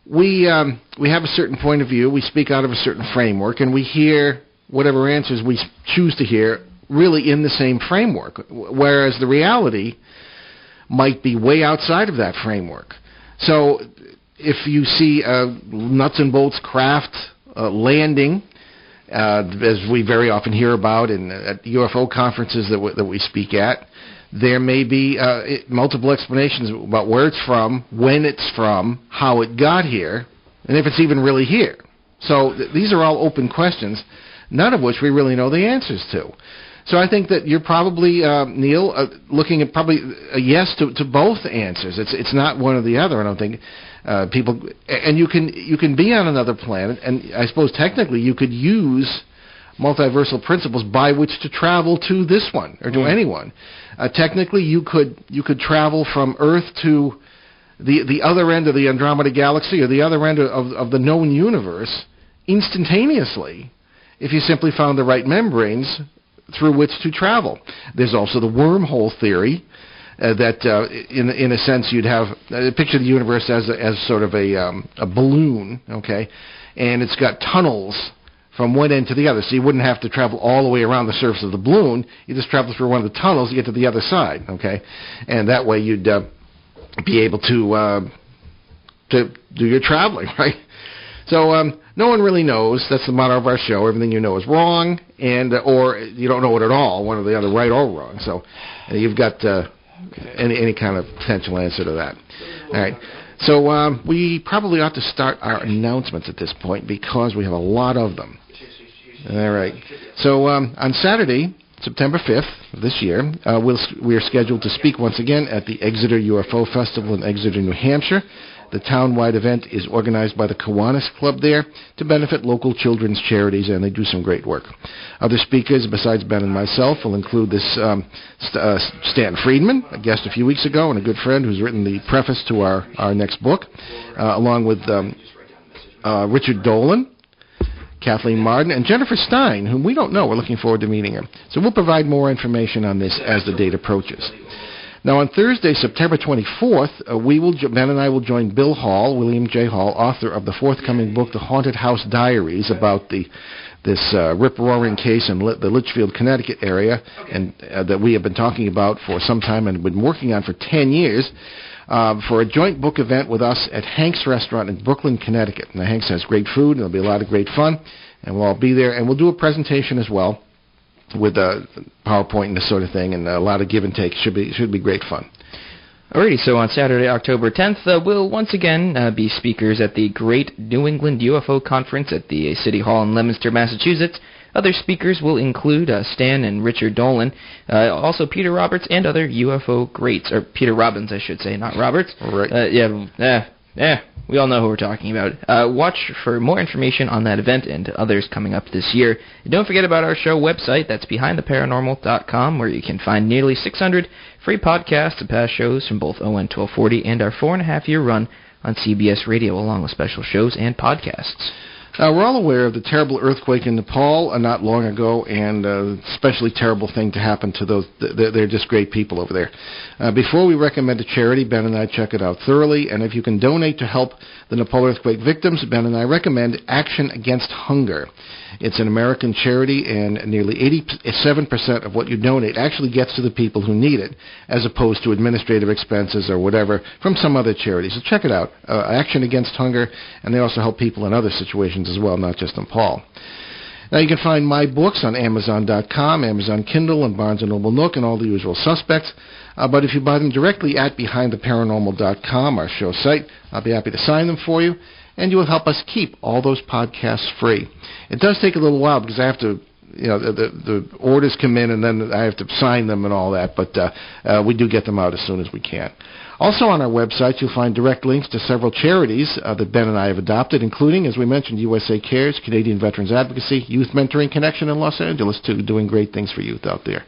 we have a certain point of view. We speak out of a certain framework, and we hear whatever answers we choose to hear really in the same framework, whereas the reality might be way outside of that framework. So if you see a nuts and bolts craft landing, as we very often hear about at UFO conferences that we speak at, there may be multiple explanations about where it's from, when it's from, how it got here, and if it's even really here. So these are all open questions, none of which we really know the answers to. So I think that you're probably, Neil, looking at probably a yes to both answers. It's not one or the other, I don't think. People, and you can be on another planet, and I suppose technically you could use multiversal principles by which to travel to this one or to anyone. Technically, you could travel from Earth to the other end of the Andromeda Galaxy or the other end of the known universe instantaneously if you simply found the right membranes through which to travel. There's also the wormhole theory. That in a sense you'd have picture the universe as sort of a balloon, okay, and it's got tunnels from one end to the other, so you wouldn't have to travel all the way around the surface of the balloon. You just travel through one of the tunnels, you get to the other side, okay, and that way you'd be able to do your traveling, right? So no one really knows. That's the motto of our show. Everything you know is wrong, or you don't know it at all, one or the other, right or wrong. So you've got any kind of potential answer to that. All right. So we probably ought to start our announcements at this point because we have a lot of them. All right. So on Saturday, September 5th of this year, we are scheduled to speak once again at the Exeter UFO Festival in Exeter, New Hampshire. The town-wide event is organized by the Kiwanis Club there to benefit local children's charities, and they do some great work. Other speakers besides Ben and myself will include this Stan Friedman, a guest a few weeks ago, and a good friend who's written the preface to our next book, along with Richard Dolan, Kathleen Marden, and Jennifer Stein, whom we don't know. We're looking forward to meeting her. So we'll provide more information on this as the date approaches. Now, on Thursday, September 24th, Ben and I will join Bill Hall, William J. Hall, author of the forthcoming book, The Haunted House Diaries, about this rip-roaring case in the Litchfield, Connecticut area, and that we have been talking about for some time and been working on for 10 years, for a joint book event with us at Hank's Restaurant in Brooklyn, Connecticut. Now, Hank's has great food, and there'll be a lot of great fun, and we'll all be there, and we'll do a presentation as well, with PowerPoint and this sort of thing, and a lot of give and take. Should be great fun. Alrighty, so on Saturday, October 10th, we'll once again be speakers at the Great New England UFO Conference at the City Hall in Leominster, Massachusetts. Other speakers will include Stan and Richard Dolan, also Peter Roberts and other UFO greats, or Peter Robbins, I should say, not Roberts. Right. We all know who we're talking about. Watch for more information on that event and others coming up this year. And don't forget about our show website. That's BehindTheParanormal.com, where you can find nearly 600 free podcasts of past shows from both ON 1240 and our 4.5-year run on CBS Radio, along with special shows and podcasts. We're all aware of the terrible earthquake in Nepal not long ago, and especially terrible thing to happen to those. They're just great people over there. Before we recommend a charity, Ben and I check it out thoroughly, and if you can donate to help the Nepal earthquake victims, Ben and I recommend Action Against Hunger. It's an American charity, and nearly 87% of what you donate actually gets to the people who need it, as opposed to administrative expenses or whatever from some other charity. So check it out, Action Against Hunger, and they also help people in other situations as well, not just Nepal. Now you can find my books on Amazon.com, Amazon Kindle, and Barnes & Noble Nook, and all the usual suspects. But if you buy them directly at BehindTheParanormal.com, our show site, I'll be happy to sign them for you, and you will help us keep all those podcasts free. It does take a little while because I have to, the orders come in and then I have to sign them and all that, but we do get them out as soon as we can. Also on our website, you'll find direct links to several charities that Ben and I have adopted, including, as we mentioned, USA Cares, Canadian Veterans Advocacy, Youth Mentoring Connection in Los Angeles, too, doing great things for youth out there.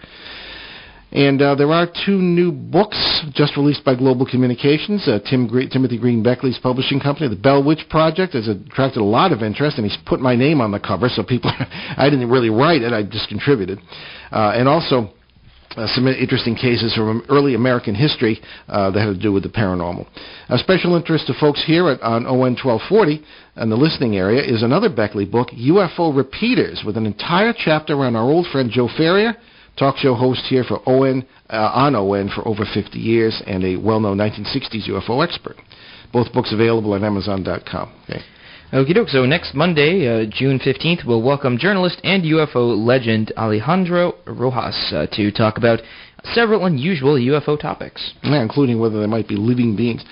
And there are 2 new books just released by Global Communications, Timothy Green Beckley's publishing company. The Bell Witch Project has attracted a lot of interest, and he's put my name on the cover, so people, I didn't really write it, I just contributed. And also some interesting cases from early American history that had to do with the paranormal. A special interest to folks here on ON 1240 in the listening area is another Beckley book, UFO Repeaters, with an entire chapter on our old friend Joe Ferrier, talk show host here for on ON for over 50 years and a well-known 1960s UFO expert. Both books available on Amazon.com. Okay. Okie doke. So next Monday, June 15th, we'll welcome journalist and UFO legend Alejandro Rojas to talk about several unusual UFO topics. Yeah, including whether there might be living beings.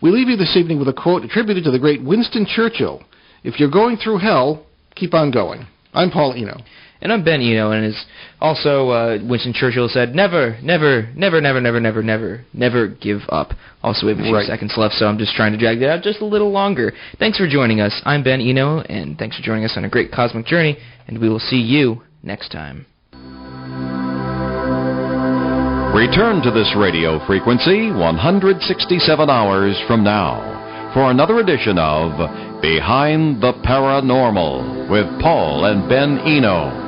We leave you this evening with a quote attributed to the great Winston Churchill. If you're going through hell, keep on going. I'm Paul Eno. And I'm Ben Eno, and as also Winston Churchill said, never, never, never, never, never, never, never, never give up. Also, we have a few seconds left, so I'm just trying to drag that out just a little longer. Thanks for joining us. I'm Ben Eno, and thanks for joining us on a great cosmic journey, and we will see you next time. Return to this radio frequency 167 hours from now for another edition of Behind the Paranormal with Paul and Ben Eno.